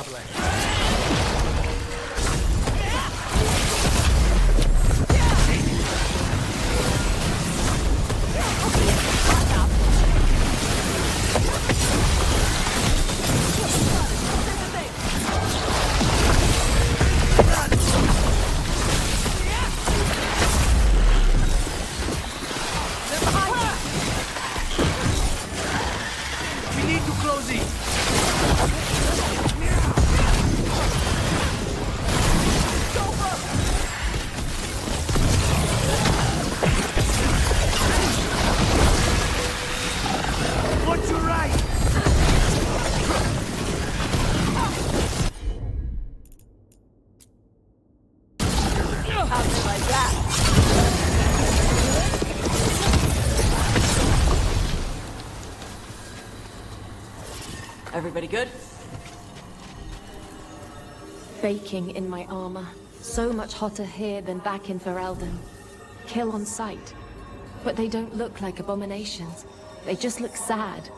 troubling. Everybody good? Baking in my armor. So much hotter here than back in Ferelden. Kill on sight. But they don't look like abominations. They just look sad.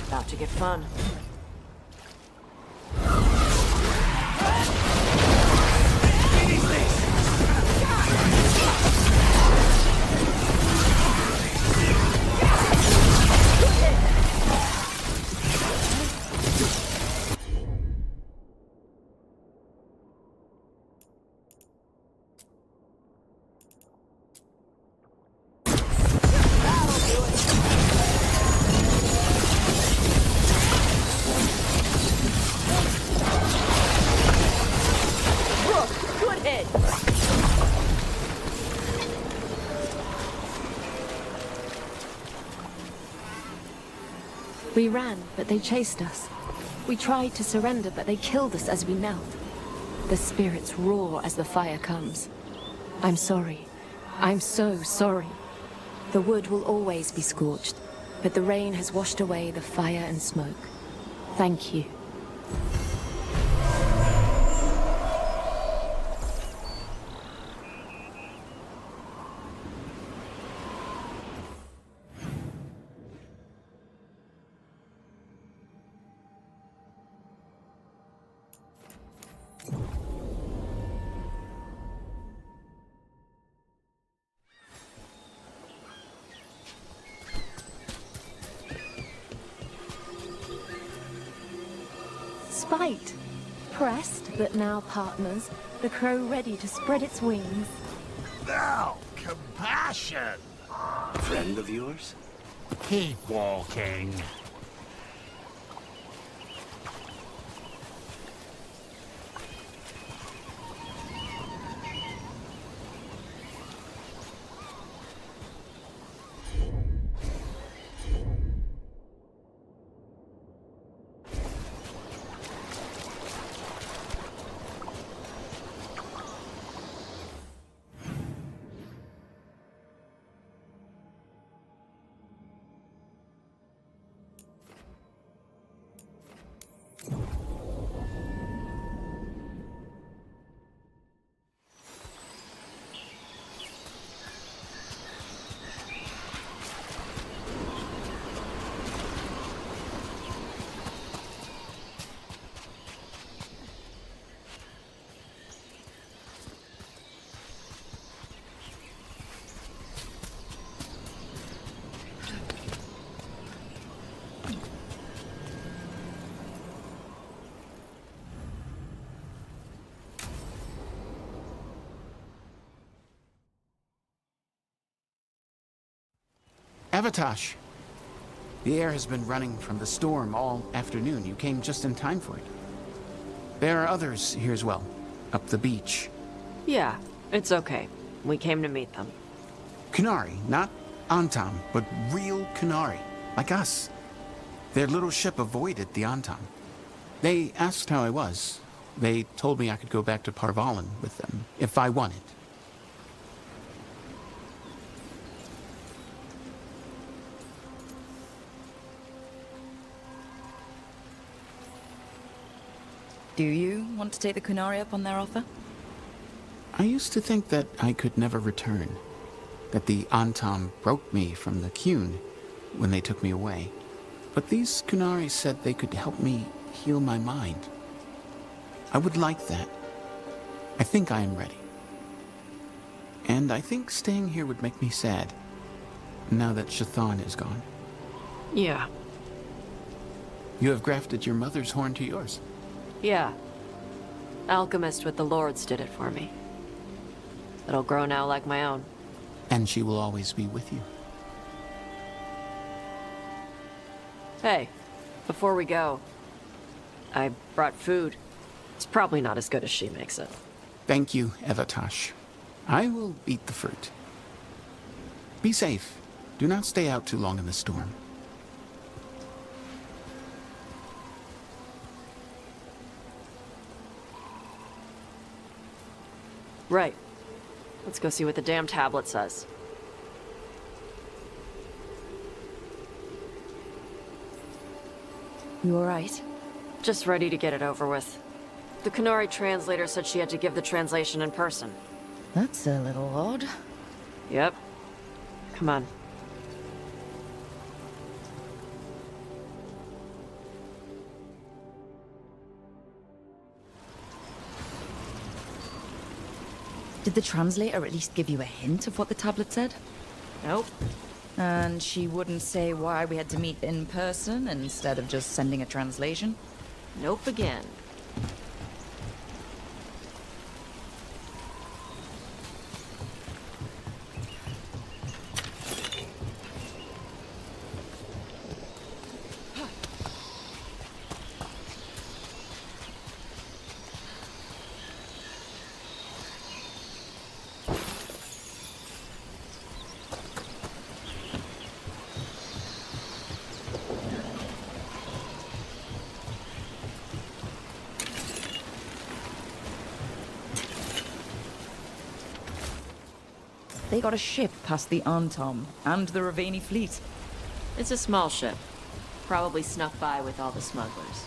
About to get fun. We ran, but they chased us. We tried to surrender, but they killed us as we knelt. The spirits roar as the fire comes. I'm sorry. I'm so sorry. The wood will always be scorched, but the rain has washed away the fire and smoke. Thank you. Spite. Pressed, but now partners. The crow ready to spread its wings. Now, compassion! Friend of yours? Keep walking. Avatosh. The air has been running from the storm all afternoon. You came just in time for it. There are others here as well, up the beach. Yeah, it's okay. We came to meet them. Qunari, not Antam, but real Qunari, like us. Their little ship avoided the Antam. They asked how I was. They told me I could go back to Parvalan with them, if I wanted. Do you want to take the Kunari up on their offer? I used to think that I could never return. That the Antam broke me from the Qun when they took me away. But these Kunari said they could help me heal my mind. I would like that. I think I am ready. And I think staying here would make me sad, now that Chthon is gone. Yeah. You have grafted your mother's horn to yours. Yeah. Alchemist with the Lords did it for me. It'll grow now like my own. And she will always be with you. Hey, before we go, I brought food. It's probably not as good as she makes it. Thank you, Evatash. I will eat the fruit. Be safe. Do not stay out too long in the storm. Right. Let's go see what the damn tablet says. You alright? Just ready to get it over with. The Kunari translator said she had to give the translation in person. That's a little odd. Yep. Come on. Did the translator at least give you a hint of what the tablet said? Nope. And she wouldn't say why we had to meet in person instead of just sending a translation? Nope again. They got a ship past the Antom and the Ravani fleet. It's a small ship. Probably snuck by with all the smugglers.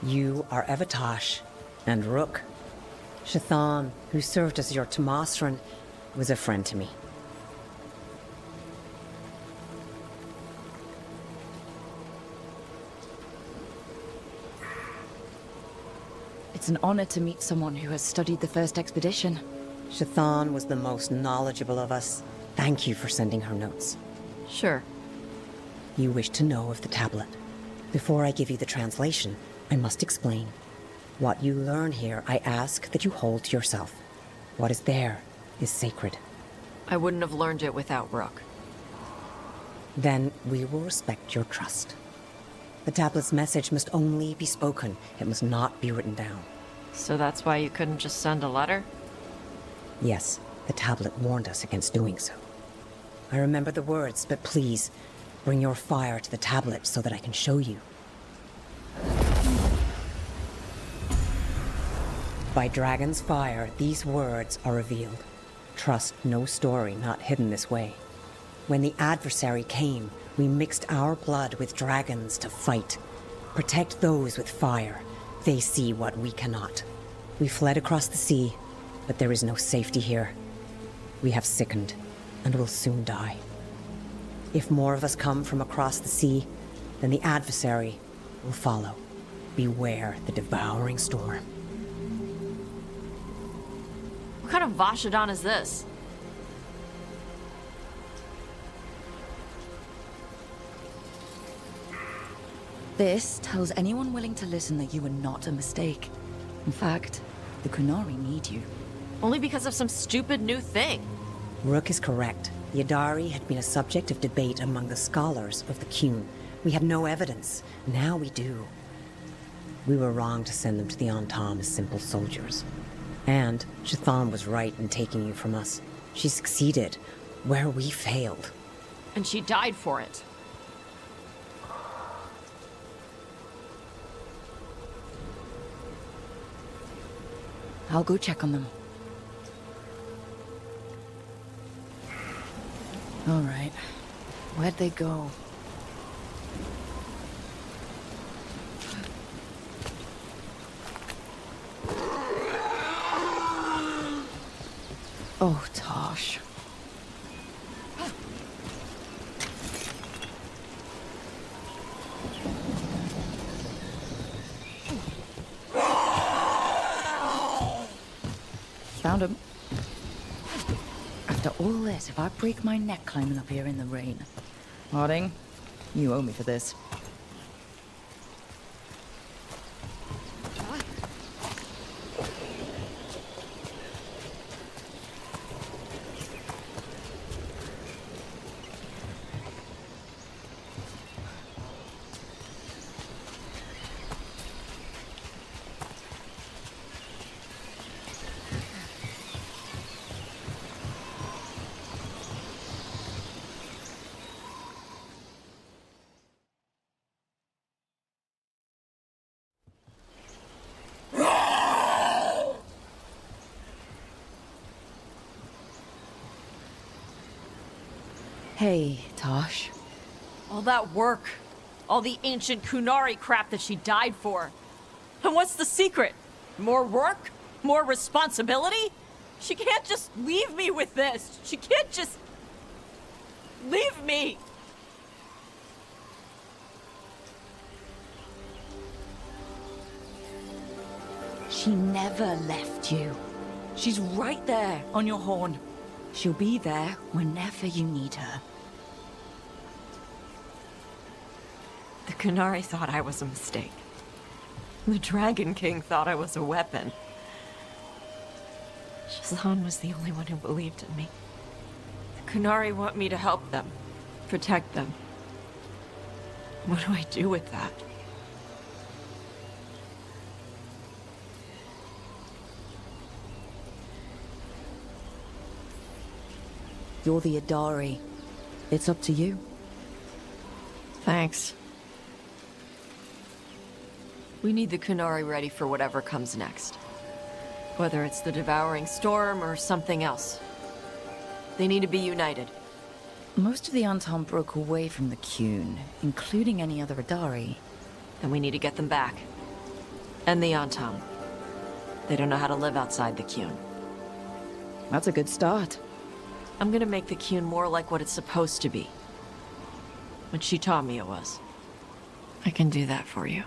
You are Evatash, and Rook. Chthon, who served as your Tomasran, was a friend to me. It's an honor to meet someone who has studied the first expedition. Chthon was the most knowledgeable of us. Thank you for sending her notes. Sure. You wish to know of the tablet. Before I give you the translation, I must explain. What you learn here, I ask that you hold to yourself. What is there is sacred. I wouldn't have learned it without Rook. Then we will respect your trust. The tablet's message must only be spoken. It must not be written down. So that's why you couldn't just send a letter? Yes, the tablet warned us against doing so. I remember the words, but please, bring your fire to the tablet so that I can show you. By Dragon's fire, these words are revealed. Trust no story not hidden this way. When the adversary came, we mixed our blood with dragons to fight. Protect those with fire. They see what we cannot. We fled across the sea, but there is no safety here. We have sickened, and will soon die. If more of us come from across the sea, then the adversary will follow. Beware the devouring storm. What kind of Vashadon is this? This tells anyone willing to listen that you are not a mistake. In fact, the Kunari need you. Only because of some stupid new thing. Rook is correct. The Yadari had been a subject of debate among the scholars of the Qun We had no evidence. Now we do. We were wrong to send them to the Antam as simple soldiers. And Chthon was right in taking you from us. She succeeded where we failed. And she died for it. I'll go check on them. All right. Where'd they go? Oh, Tosh. Found him. After all this, if I break my neck climbing up here in the rain. Harding, you owe me for this. Hey, Tosh. All that work. All the ancient Kunari crap that she died for. And what's the secret? More work? More responsibility? She can't just leave me with this. She can't just... leave me! She never left you. She's right there on your horn. She'll be there whenever you need her. The Kunari thought I was a mistake. The Dragon King thought I was a weapon. Shazan was the only one who believed in me. The Kunari want me to help them, protect them. What do I do with that? You're the Adari. It's up to you. Thanks. We need the Kunari ready for whatever comes next. Whether it's the Devouring Storm or something else. They need to be united. Most of the Antam broke away from the Qun, including any other Adari. And we need to get them back. And the Antam. They don't know how to live outside the Qun. That's a good start. I'm gonna make the Qun more like what it's supposed to be. What she taught me it was. I can do that for you.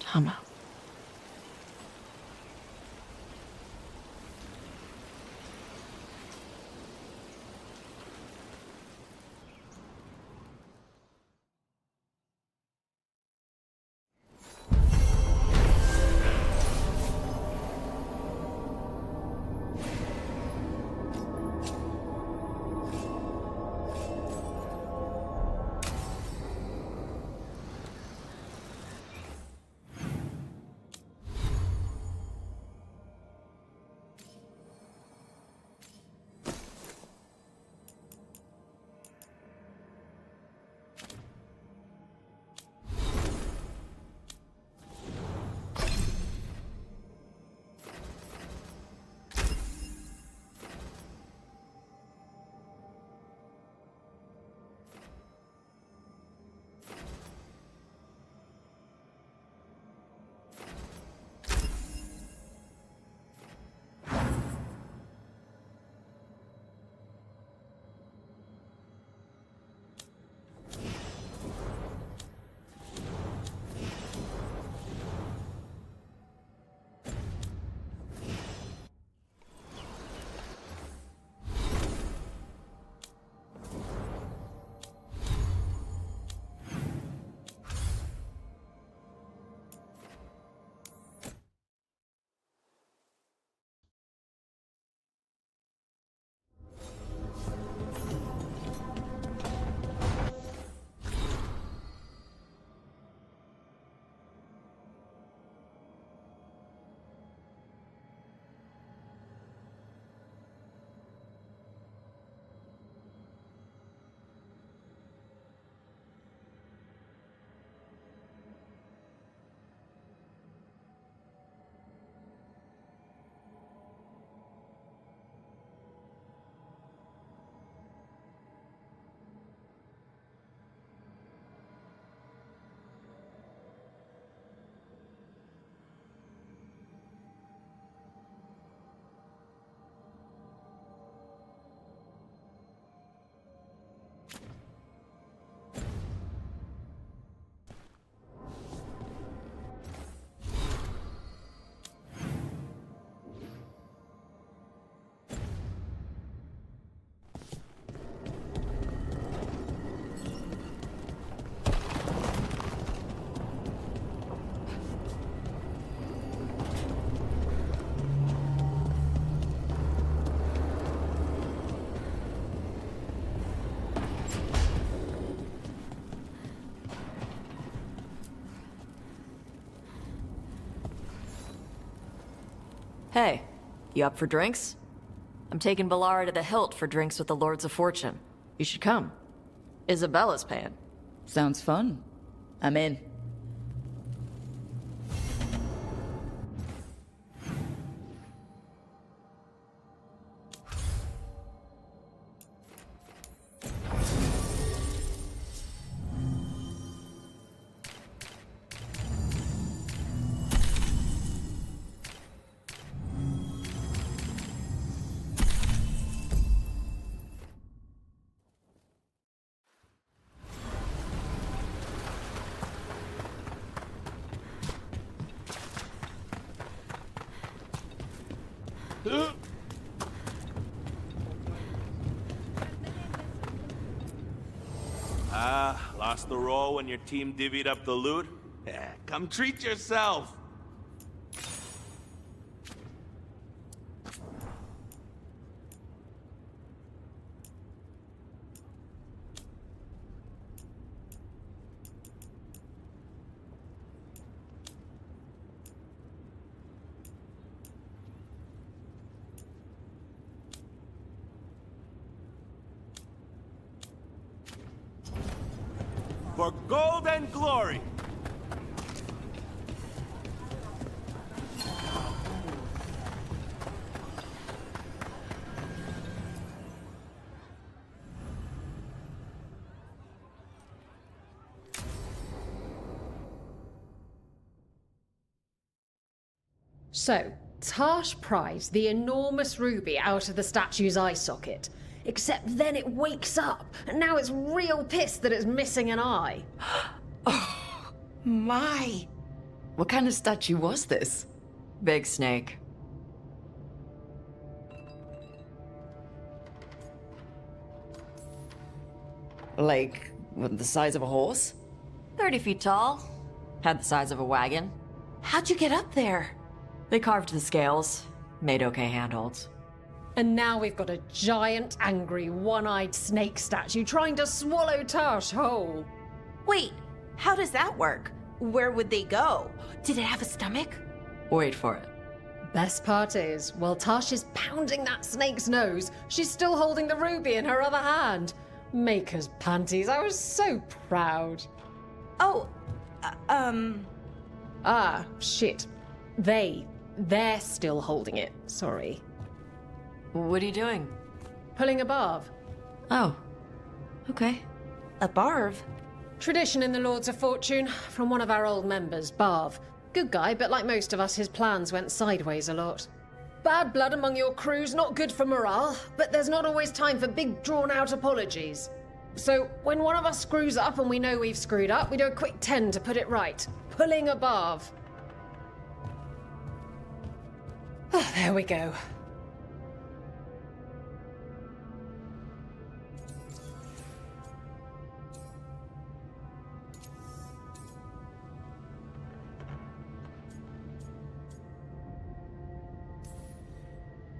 Tama. Hey, you up for drinks? I'm taking Balara to the Hilt for drinks with the Lords of Fortune. You should come. Isabella's paying. Sounds fun. I'm in. Lost the roll when your team divvied up the loot? Come treat yourself! For gold and glory! So, Tash pries the enormous ruby out of the statue's eye socket. Except then it wakes up, and now it's real pissed that it's missing an eye. Oh, my. What kind of statue was this? Big snake. Like, the size of a horse? 30 feet tall. Had the size of a wagon. How'd you get up there? They carved the scales. Made okay handholds. And now we've got a giant, angry, one-eyed snake statue trying to swallow Tash whole. Wait, how does that work? Where would they go? Did it have a stomach? Wait for it. Best part is, while Tash is pounding that snake's nose, she's still holding the ruby in her other hand. Maker's panties, I was so proud. Oh, Ah, shit. They're still holding it, sorry. What are you doing? Pulling a barb. Oh. Okay. a barv? Tradition in the Lords of Fortune, from one of our old members, Barv. Good guy, but like most of us, his plans went sideways a lot. Bad blood among your crew's not good for morale, but there's not always time for big, drawn-out apologies. So, when one of us screws up and we know we've screwed up, we do a quick 10 to put it right. Pulling a barv. Oh, there we go.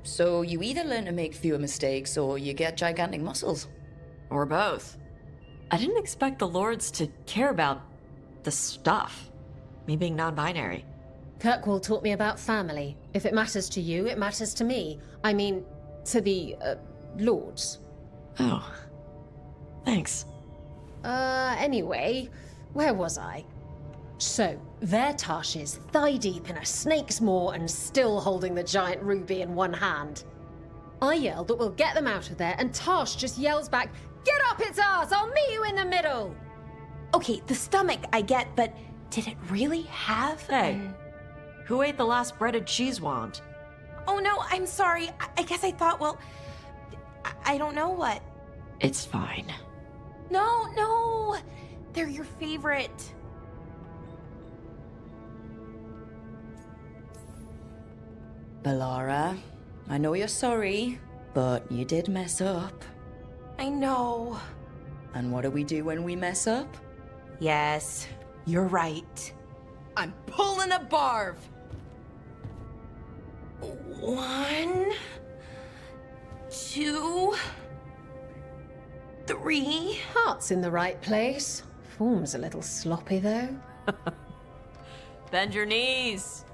So you either learn to make fewer mistakes or you get gigantic muscles. Or both. I didn't expect the Lords to care about the stuff. Me being non-binary. Kirkwall taught me about family. If it matters to you, it matters to me. I mean, to the, Lords. Oh. Thanks. Anyway, where was I? So, there Tash is, thigh-deep in a snake's maw and still holding the giant ruby in one hand. I yell that we'll get them out of there, and Tash just yells back, "Get up its ass! I'll meet you in the middle!" Okay, the stomach I get, but did it really have Hey, who ate the last breaded cheese wand? Oh no, I'm sorry. I guess I thought, well, I don't know what. It's fine. No, they're your favorite. Balara, I know you're sorry, but you did mess up. I know. And what do we do when we mess up? Yes, you're right. I'm pulling a barv. 1, 2, 3. Heart's in the right place. Form's a little sloppy, though. Bend your knees.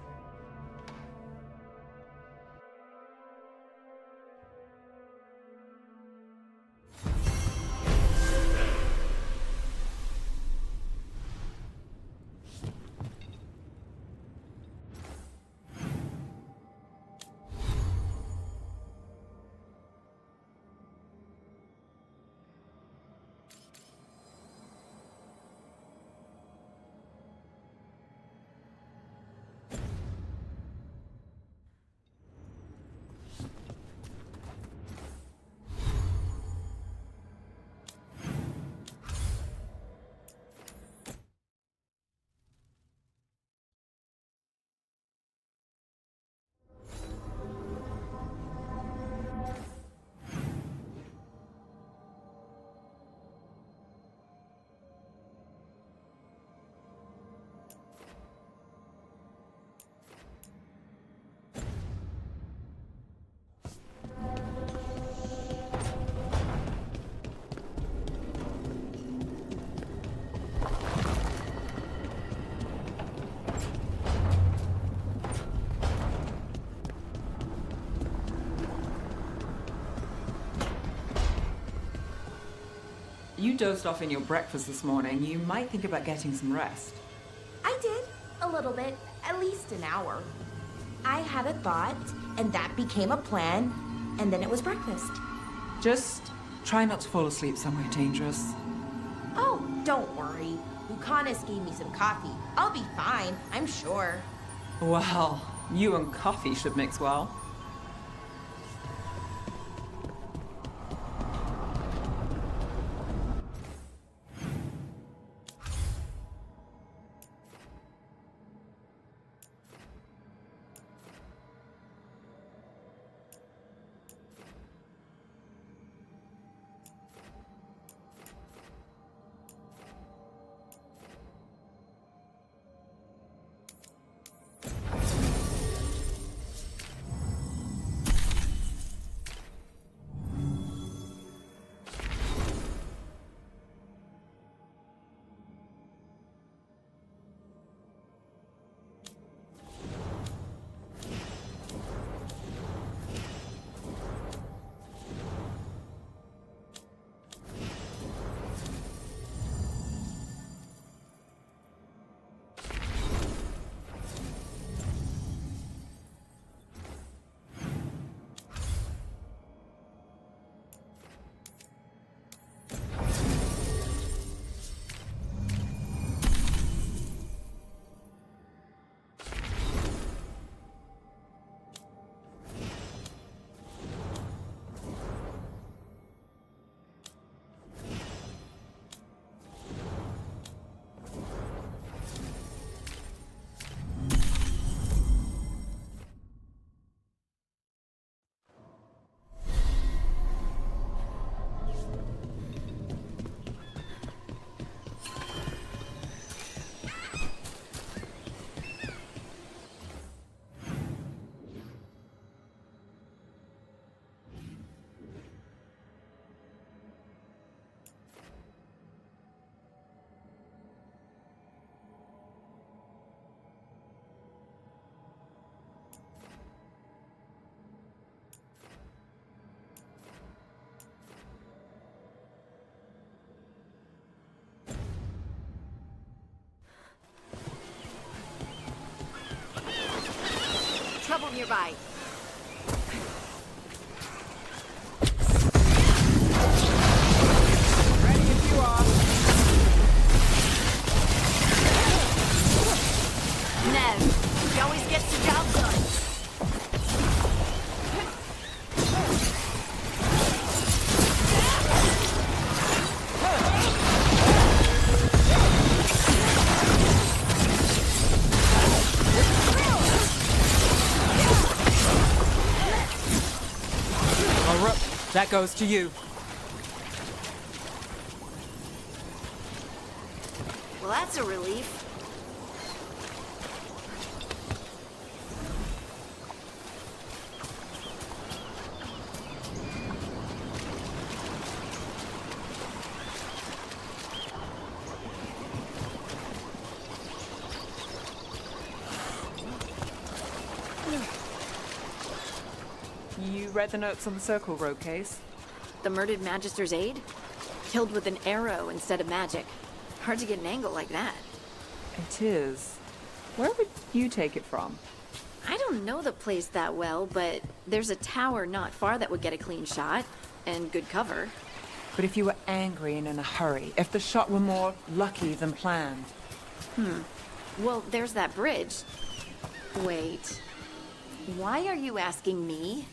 you dozed off in your breakfast this morning, you might think about getting some rest. I did. A little bit. At least an hour. I had a thought, and that became a plan, and then it was breakfast. Just try not to fall asleep somewhere dangerous. Oh, don't worry. Lucanus gave me some coffee. I'll be fine, I'm sure. Well, you and coffee should mix well. Trouble nearby. Ready if you are. Nev, he always gets the job done. That goes to you. Well, that's a relief. You read the notes on the Circle Road case? The murdered Magister's aide? Killed with an arrow instead of magic. Hard to get an angle like that. It is. Where would you take it from? I don't know the place that well, but there's a tower not far that would get a clean shot. And good cover. But if you were angry and in a hurry, if the shot were more lucky than planned. Well, there's that bridge. Wait. Why are you asking me?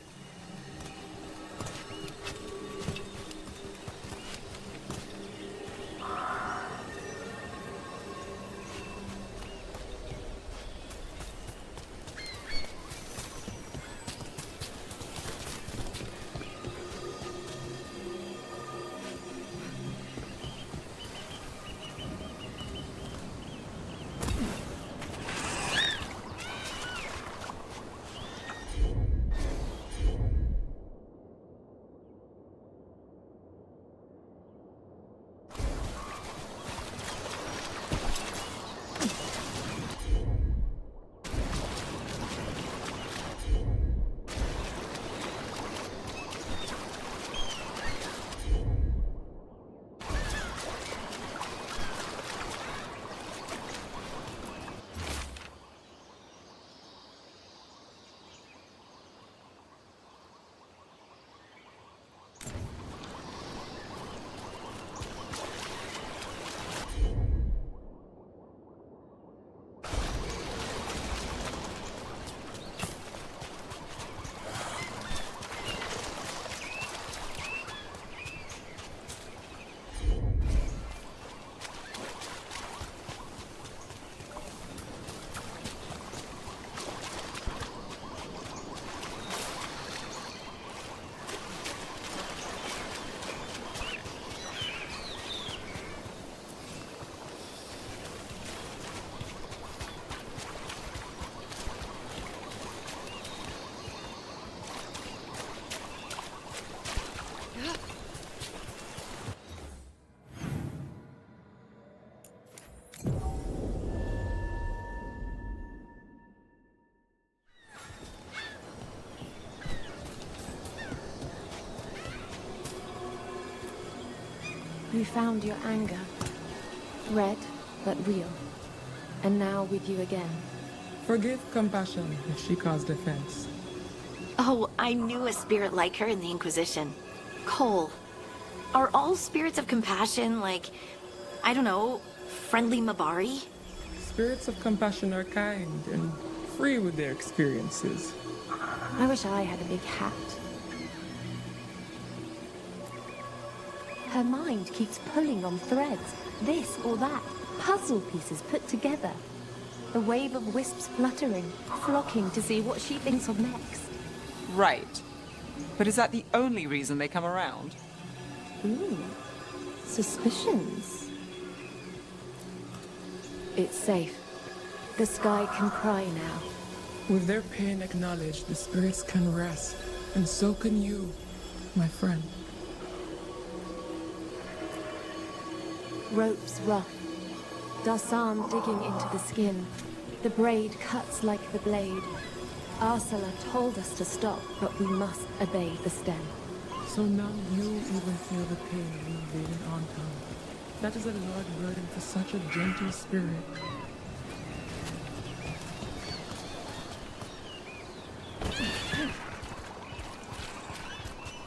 We found your anger. Red, but real. And now with you again. Forgive Compassion if she caused offense. Oh, I knew a spirit like her in the Inquisition. Cole. Are all spirits of compassion like, I don't know, friendly Mabari? Spirits of Compassion are kind and free with their experiences. I wish I had a big hat. Her mind keeps pulling on threads, this or that, puzzle pieces put together. A wave of wisps fluttering, flocking to see what she thinks of next. Right. But is that the only reason they come around? Ooh, suspicions. It's safe. The sky can cry now. With their pain acknowledged, the spirits can rest, and so can you, my friend. Ropes rough. Darsan digging into the skin. The braid cuts like the blade. Arsala told us to stop, but we must obey the stem. So now you even feel the pain of invading Anton. That is a large burden for such a gentle spirit.